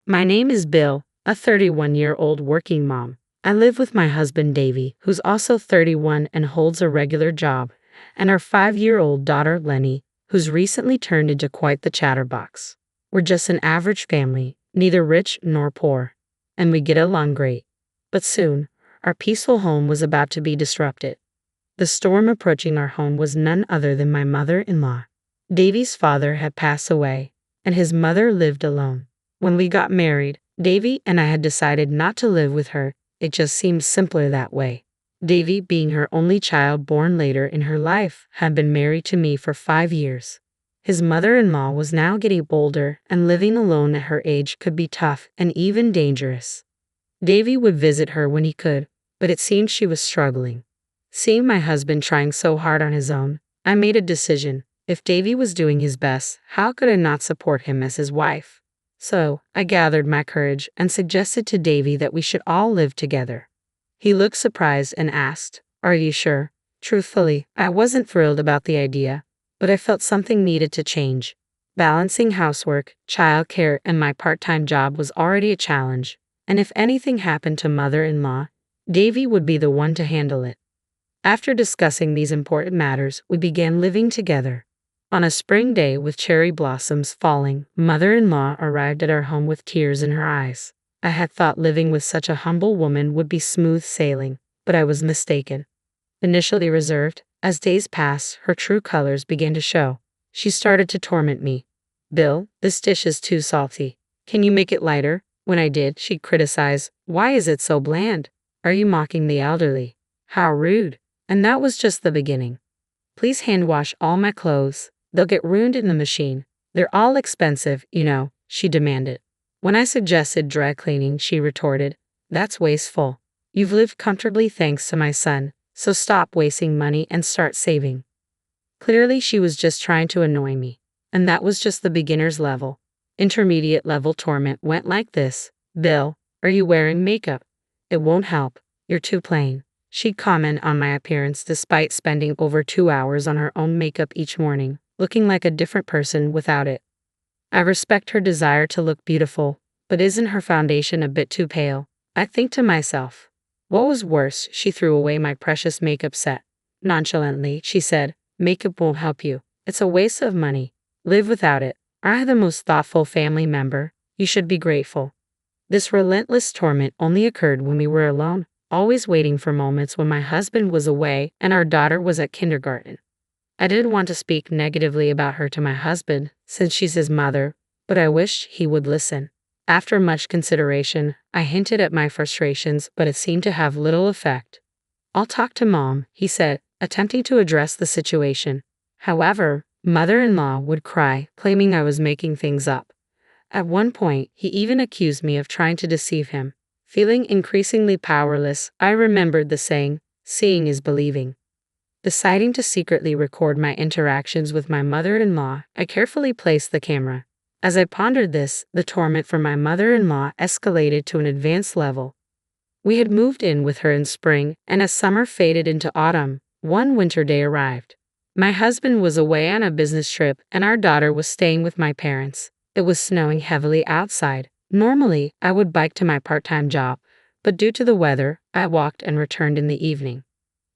My name is Bill, a 31-year-old working mom. I live with my husband Davey, who's also 31 and holds a regular job, and our 5-year-old daughter Lenny, who's recently turned into quite the chatterbox. We're just an average family, neither rich nor poor, and we get along great. But soon, our peaceful home was about to be disrupted. The storm approaching our home was none other than my mother-in-law. Davey's father had passed away, and his mother lived alone. When we got married, Davey and I had decided not to live with her. It just seemed simpler that way. Davey, being her only child born later in her life, had been married to me for 5 years. His mother-in-law was now getting older, and living alone at her age could be tough and even dangerous. Davey would visit her when he could, but it seemed she was struggling. Seeing my husband trying so hard on his own, I made a decision. If Davey was doing his best, how could I not support him as his wife? So, I gathered my courage and suggested to Davey that we should all live together. He looked surprised and asked, "Are you sure?" Truthfully, I wasn't thrilled about the idea, but I felt something needed to change. Balancing housework, childcare, and my part-time job was already a challenge, and if anything happened to mother-in-law, Davey would be the one to handle it. After discussing these important matters, we began living together. On a spring day with cherry blossoms falling, mother-in-law arrived at our home with tears in her eyes. I had thought living with such a humble woman would be smooth sailing, but I was mistaken. Initially reserved, as days passed, her true colors began to show. She started to torment me. "Bill, this dish is too salty. Can you make it lighter?" When I did, she criticized, "Why is it so bland? Are you mocking the elderly? How rude." And that was just the beginning. "Please hand wash all my clothes. They'll get ruined in the machine. They're all expensive, you know," she demanded. When I suggested dry cleaning, she retorted, "That's wasteful. You've lived comfortably thanks to my son, so stop wasting money and start saving." Clearly, she was just trying to annoy me. And that was just the beginner's level. Intermediate level torment went like this. "Bill, are you wearing makeup? It won't help. You're too plain." She'd comment on my appearance despite spending over 2 hours on her own makeup each morning, looking like a different person without it. I respect her desire to look beautiful, but isn't her foundation a bit too pale? I think to myself. What was worse, she threw away my precious makeup set. Nonchalantly, she said, "Makeup won't help you. It's a waste of money. Live without it. I have the most thoughtful family member. You should be grateful." This relentless torment only occurred when we were alone, always waiting for moments when my husband was away and our daughter was at kindergarten. I didn't want to speak negatively about her to my husband, since she's his mother, but I wished he would listen. After much consideration, I hinted at my frustrations, but it seemed to have little effect. "I'll talk to Mom," he said, attempting to address the situation. However, mother-in-law would cry, claiming I was making things up. At one point, he even accused me of trying to deceive him. Feeling increasingly powerless, I remembered the saying, "Seeing is believing." Deciding to secretly record my interactions with my mother-in-law, I carefully placed the camera. As I pondered this, the torment from my mother-in-law escalated to an advanced level. We had moved in with her in spring, and as summer faded into autumn, one winter day arrived. My husband was away on a business trip, and our daughter was staying with my parents. It was snowing heavily outside. Normally, I would bike to my part-time job, but due to the weather, I walked and returned in the evening.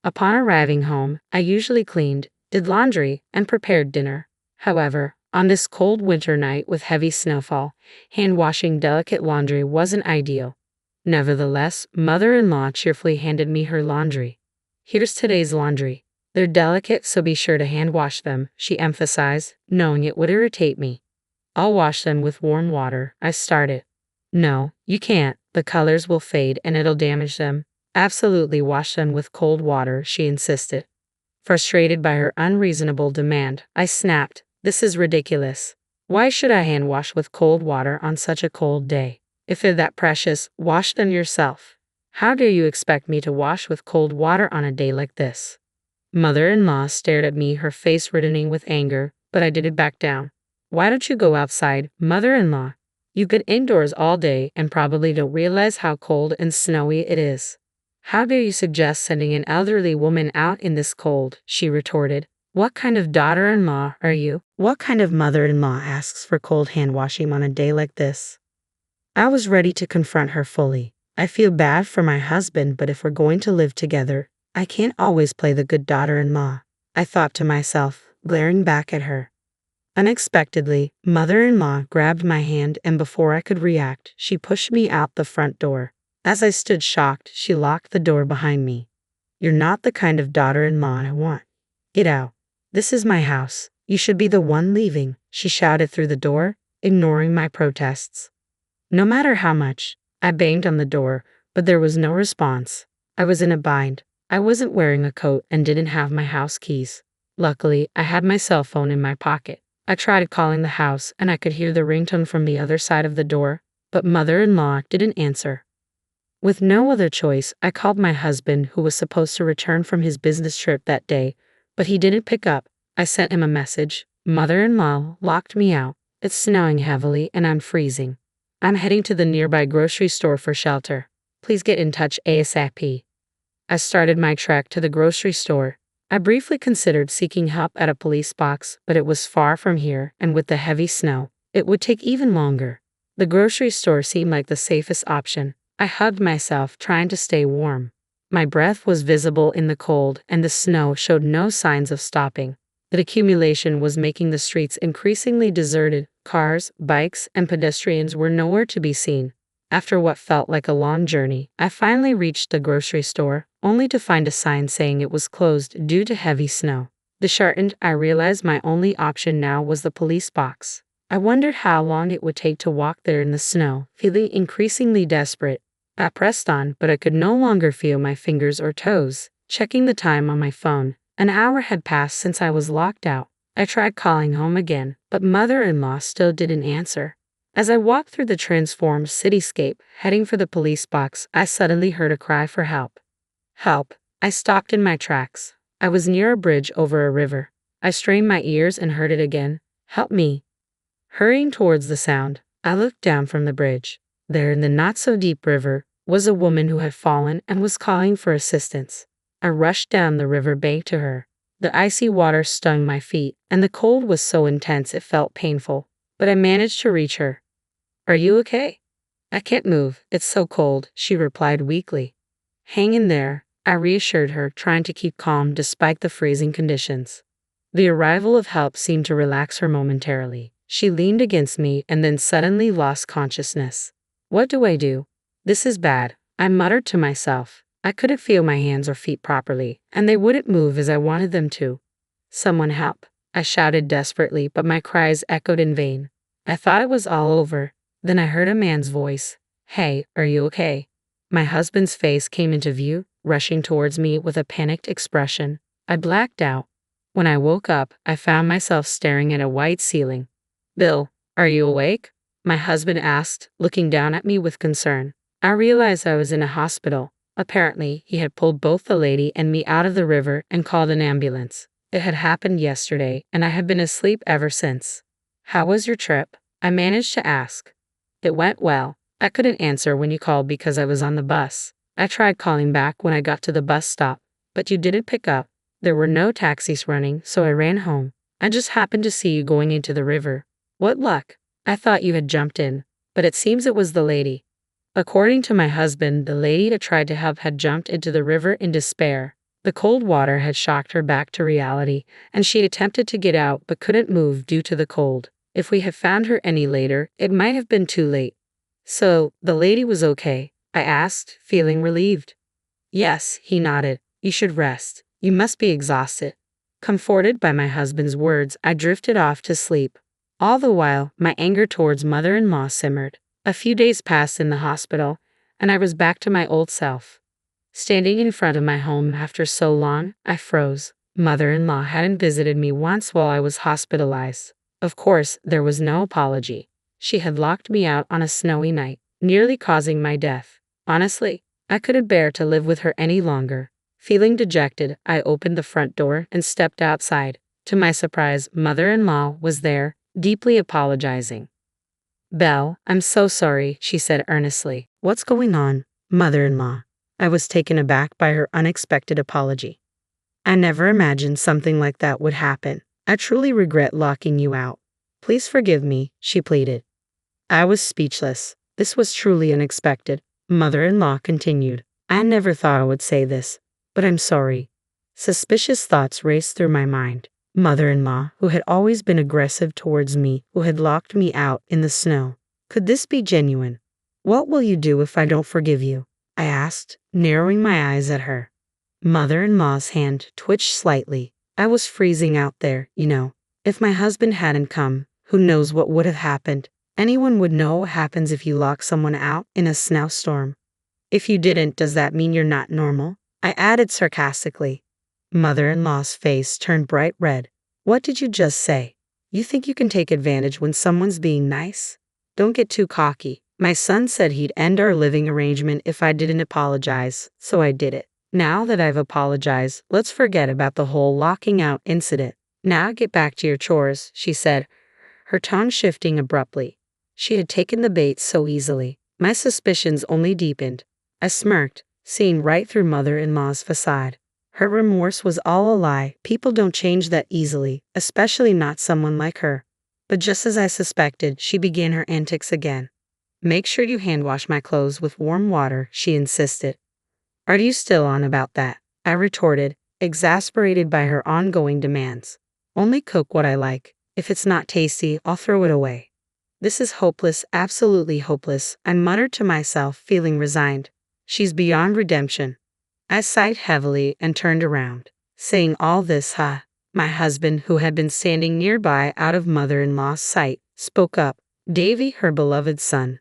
Upon arriving home, I usually cleaned, did laundry, and prepared dinner. However, on this cold winter night with heavy snowfall, hand-washing delicate laundry wasn't ideal. Nevertheless, mother-in-law cheerfully handed me her laundry. "Here's today's laundry. They're delicate, so be sure to hand-wash them," she emphasized, knowing it would irritate me. "I'll wash them with warm water," I started. "No, you can't. The colors will fade and it'll damage them." "Absolutely wash them with cold water," she insisted. Frustrated by her unreasonable demand, I snapped, "This is ridiculous. Why should I hand wash with cold water on such a cold day? If they're that precious, wash them yourself. How dare you expect me to wash with cold water on a day like this?" Mother-in-law stared at me, her face reddening with anger, but I didn't back down. "Why don't you go outside, mother-in-law? You've been indoors all day and probably don't realize how cold and snowy it is. How dare you suggest sending an elderly woman out in this cold?" she retorted. "What kind of daughter-in-law are you? What kind of mother-in-law asks for cold hand washing on a day like this?" I was ready to confront her fully. I feel bad for my husband, but if we're going to live together, I can't always play the good daughter-in-law, I thought to myself, glaring back at her. Unexpectedly, mother-in-law grabbed my hand, and before I could react, she pushed me out the front door. As I stood shocked, she locked the door behind me. You're not the kind of daughter-in-law I want. Get out. This is my house. You should be the one leaving, she shouted through the door, ignoring my protests. No matter how much I banged on the door, but there was no response. I was in a bind. I wasn't wearing a coat and didn't have my house keys. Luckily, I had my cell phone in my pocket. I tried calling the house and I could hear the ringtone from the other side of the door, but mother-in-law didn't answer. With no other choice, I called my husband, who was supposed to return from his business trip that day, but he didn't pick up. I sent him a message. Mother-in-law locked me out. It's snowing heavily and I'm freezing. I'm heading to the nearby grocery store for shelter. Please get in touch ASAP. I started my trek to the grocery store. I briefly considered seeking help at a police box, but it was far from here, and with the heavy snow, it would take even longer. The grocery store seemed like the safest option. I hugged myself, trying to stay warm. My breath was visible in the cold, and the snow showed no signs of stopping. The accumulation was making the streets increasingly deserted. Cars, bikes, and pedestrians were nowhere to be seen. After what felt like a long journey, I finally reached the grocery store, only to find a sign saying it was closed due to heavy snow. Disheartened, I realized my only option now was the police box. I wondered how long it would take to walk there in the snow, feeling increasingly desperate. I pressed on, but I could no longer feel my fingers or toes. Checking the time on my phone, an hour had passed since I was locked out. I tried calling home again, but mother-in-law still didn't answer. As I walked through the transformed cityscape, heading for the police box, I suddenly heard a cry for help. Help! I stopped in my tracks. I was near a bridge over a river. I strained my ears and heard it again. Help me! Hurrying towards the sound, I looked down from the bridge. There, in the not-so-deep river, was a woman who had fallen and was calling for assistance. I rushed down the river bank to her. The icy water stung my feet, and the cold was so intense it felt painful, but I managed to reach her. Are you okay? I can't move, it's so cold, she replied weakly. Hang in there, I reassured her, trying to keep calm despite the freezing conditions. The arrival of help seemed to relax her momentarily. She leaned against me and then suddenly lost consciousness. What do I do? This is bad, I muttered to myself. I couldn't feel my hands or feet properly, and they wouldn't move as I wanted them to. Someone help, I shouted desperately, but my cries echoed in vain. I thought it was all over. Then I heard a man's voice. Hey, are you okay? My husband's face came into view, rushing towards me with a panicked expression. I blacked out. When I woke up, I found myself staring at a white ceiling. Bill, are you awake? My husband asked, looking down at me with concern. I realized I was in a hospital. Apparently, he had pulled both the lady and me out of the river and called an ambulance. It had happened yesterday, and I had been asleep ever since. How was your trip? I managed to ask. It went well. I couldn't answer when you called because I was on the bus. I tried calling back when I got to the bus stop, but you didn't pick up. There were no taxis running, so I ran home. I just happened to see you going into the river. What luck. I thought you had jumped in, but it seems it was the lady. According to my husband, the lady that tried to help had jumped into the river in despair. The cold water had shocked her back to reality, and she attempted to get out but couldn't move due to the cold. If we had found her any later, it might have been too late. So, the lady was okay? I asked, feeling relieved. Yes, he nodded. You should rest. You must be exhausted. Comforted by my husband's words, I drifted off to sleep. All the while, my anger towards mother-in-law simmered. A few days passed in the hospital, and I was back to my old self. Standing in front of my home after so long, I froze. Mother-in-law hadn't visited me once while I was hospitalized. Of course, there was no apology. She had locked me out on a snowy night, nearly causing my death. Honestly, I couldn't bear to live with her any longer. Feeling dejected, I opened the front door and stepped outside. To my surprise, mother-in-law was there, deeply apologizing. Belle, I'm so sorry, she said earnestly. What's going on, mother-in-law? I was taken aback by her unexpected apology. I never imagined something like that would happen. I truly regret locking you out. Please forgive me, she pleaded. I was speechless. This was truly unexpected. Mother-in-law continued. I never thought I would say this, but I'm sorry. Suspicious thoughts raced through my mind. Mother-in-law, who had always been aggressive towards me, who had locked me out in the snow. Could this be genuine? What will you do if I don't forgive you? I asked, narrowing my eyes at her. Mother-in-law's hand twitched slightly. I was freezing out there, you know. If my husband hadn't come, who knows what would have happened? Anyone would know what happens if you lock someone out in a snowstorm. If you didn't, does that mean you're not normal? I added sarcastically. Mother-in-law's face turned bright red. What did you just say? You think you can take advantage when someone's being nice? Don't get too cocky. My son said he'd end our living arrangement if I didn't apologize, so I did it. Now that I've apologized, let's forget about the whole locking out incident. Now get back to your chores, she said, her tone shifting abruptly. She had taken the bait so easily. My suspicions only deepened. I smirked, seeing right through mother-in-law's facade. Her remorse was all a lie. People don't change that easily, especially not someone like her. But just as I suspected, she began her antics again. Make sure you hand wash my clothes with warm water, she insisted. Are you still on about that? I retorted, exasperated by her ongoing demands. Only cook what I like. If it's not tasty, I'll throw it away. This is hopeless, absolutely hopeless, I muttered to myself, feeling resigned. She's beyond redemption. I sighed heavily and turned around. Saying all this, my husband, who had been standing nearby out of mother-in-law's sight, spoke up. Davey, her beloved son.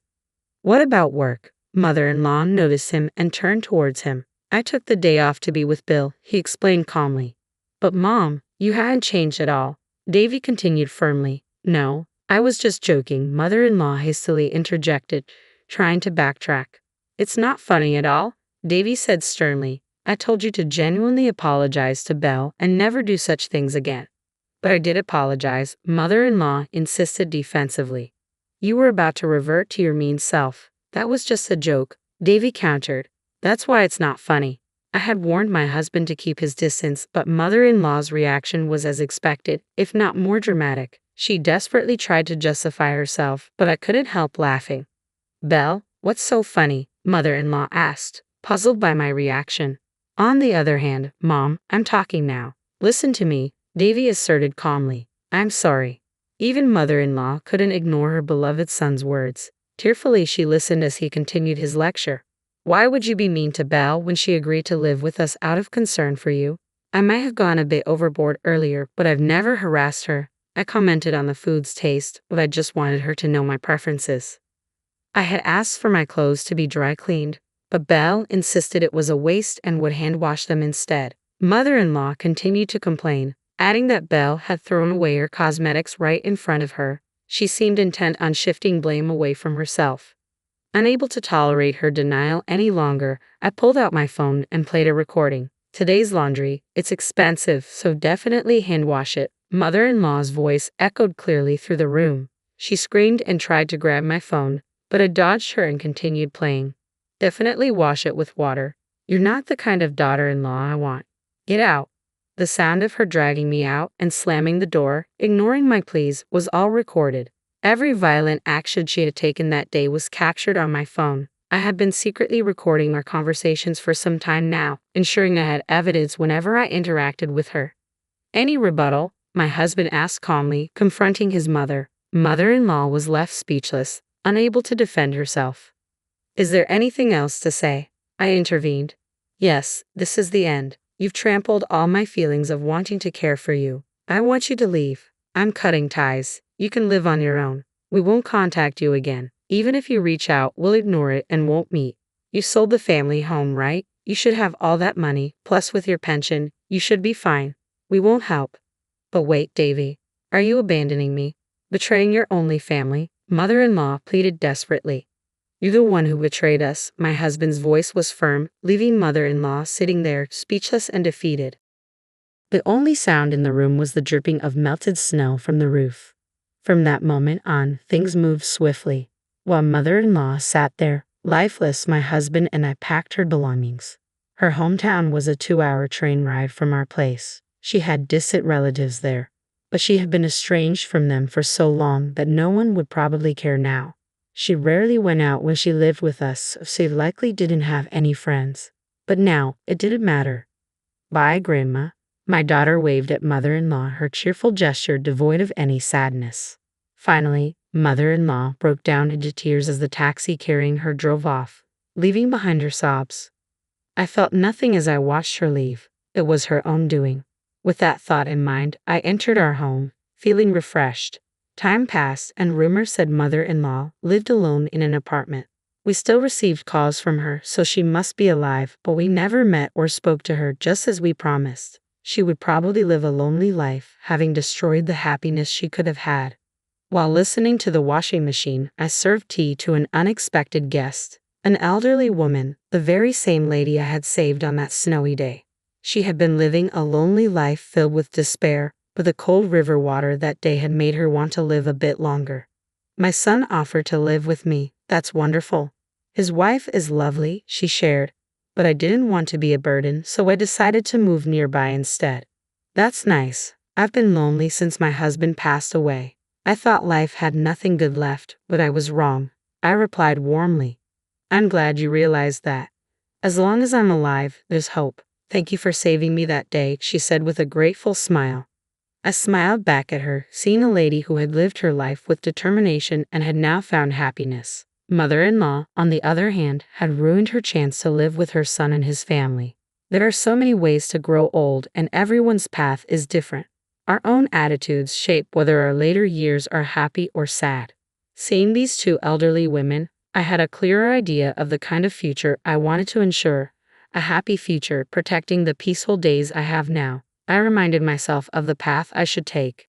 What about work? Mother-in-law noticed him and turned towards him. I took the day off to be with Bill, he explained calmly. But Mom, you hadn't changed at all. Davey continued firmly. No, I was just joking, mother-in-law hastily interjected, trying to backtrack. It's not funny at all, Davey said sternly. I told you to genuinely apologize to Belle and never do such things again. But I did apologize, mother-in-law insisted defensively. You were about to revert to your mean self. That was just a joke, Davey countered. That's why it's not funny. I had warned my husband to keep his distance, but mother-in-law's reaction was as expected, if not more dramatic. She desperately tried to justify herself, but I couldn't help laughing. Belle, what's so funny? Mother-in-law asked, puzzled by my reaction. On the other hand, Mom, I'm talking now. Listen to me, Davey asserted calmly. I'm sorry. Even mother-in-law couldn't ignore her beloved son's words. Tearfully she listened as he continued his lecture. Why would you be mean to Belle when she agreed to live with us out of concern for you? I might have gone a bit overboard earlier, but I've never harassed her. I commented on the food's taste, but I just wanted her to know my preferences. I had asked for my clothes to be dry cleaned, but Belle insisted it was a waste and would hand wash them instead. Mother-in-law continued to complain, adding that Belle had thrown away her cosmetics right in front of her. She seemed intent on shifting blame away from herself. Unable to tolerate her denial any longer, I pulled out my phone and played a recording. Today's laundry, it's expensive, so definitely hand wash it. Mother-in-law's voice echoed clearly through the room. She screamed and tried to grab my phone, but I dodged her and continued playing. Definitely wash it with water. You're not the kind of daughter-in-law I want. Get out. The sound of her dragging me out and slamming the door, ignoring my pleas, was all recorded. Every violent action she had taken that day was captured on my phone. I had been secretly recording our conversations for some time now, ensuring I had evidence whenever I interacted with her. Any rebuttal? My husband asked calmly, confronting his mother. Mother-in-law was left speechless, unable to defend herself. Is there anything else to say? I intervened. Yes, this is the end. You've trampled all my feelings of wanting to care for you. I want you to leave. I'm cutting ties. You can live on your own. We won't contact you again. Even if you reach out, we'll ignore it and won't meet. You sold the family home, right? You should have all that money, plus with your pension, you should be fine. We won't help. But wait, Davey. Are you abandoning me? Betraying your only family? Mother-in-law pleaded desperately. You're the one who betrayed us. My husband's voice was firm, leaving mother-in-law sitting there, speechless and defeated. The only sound in the room was the dripping of melted snow from the roof. From that moment on, things moved swiftly. While mother-in-law sat there, lifeless, my husband and I packed her belongings. Her hometown was a 2-hour train ride from our place. She had distant relatives there, but she had been estranged from them for so long that no one would probably care now. She rarely went out when she lived with us, so she likely didn't have any friends. But now, it didn't matter. Bye, Grandma. My daughter waved at mother-in-law, her cheerful gesture devoid of any sadness. Finally, mother-in-law broke down into tears as the taxi carrying her drove off, leaving behind her sobs. I felt nothing as I watched her leave. It was her own doing. With that thought in mind, I entered our home, feeling refreshed. Time passed, and rumor said mother-in-law lived alone in an apartment. We still received calls from her, so she must be alive, but we never met or spoke to her, just as we promised. She would probably live a lonely life, having destroyed the happiness she could have had. While listening to the washing machine, I served tea to an unexpected guest, an elderly woman, the very same lady I had saved on that snowy day. She had been living a lonely life filled with despair, but the cold river water that day had made her want to live a bit longer. My son offered to live with me. That's wonderful. His wife is lovely, she shared, but I didn't want to be a burden, so I decided to move nearby instead. That's nice. I've been lonely since my husband passed away. I thought life had nothing good left, but I was wrong. I replied warmly. I'm glad you realized that. As long as I'm alive, there's hope. Thank you for saving me that day, she said with a grateful smile. I smiled back at her, seeing a lady who had lived her life with determination and had now found happiness. Mother-in-law, on the other hand, had ruined her chance to live with her son and his family. There are so many ways to grow old, and everyone's path is different. Our own attitudes shape whether our later years are happy or sad. Seeing these two elderly women, I had a clearer idea of the kind of future I wanted to ensure. A happy future, protecting the peaceful days I have now. I reminded myself of the path I should take.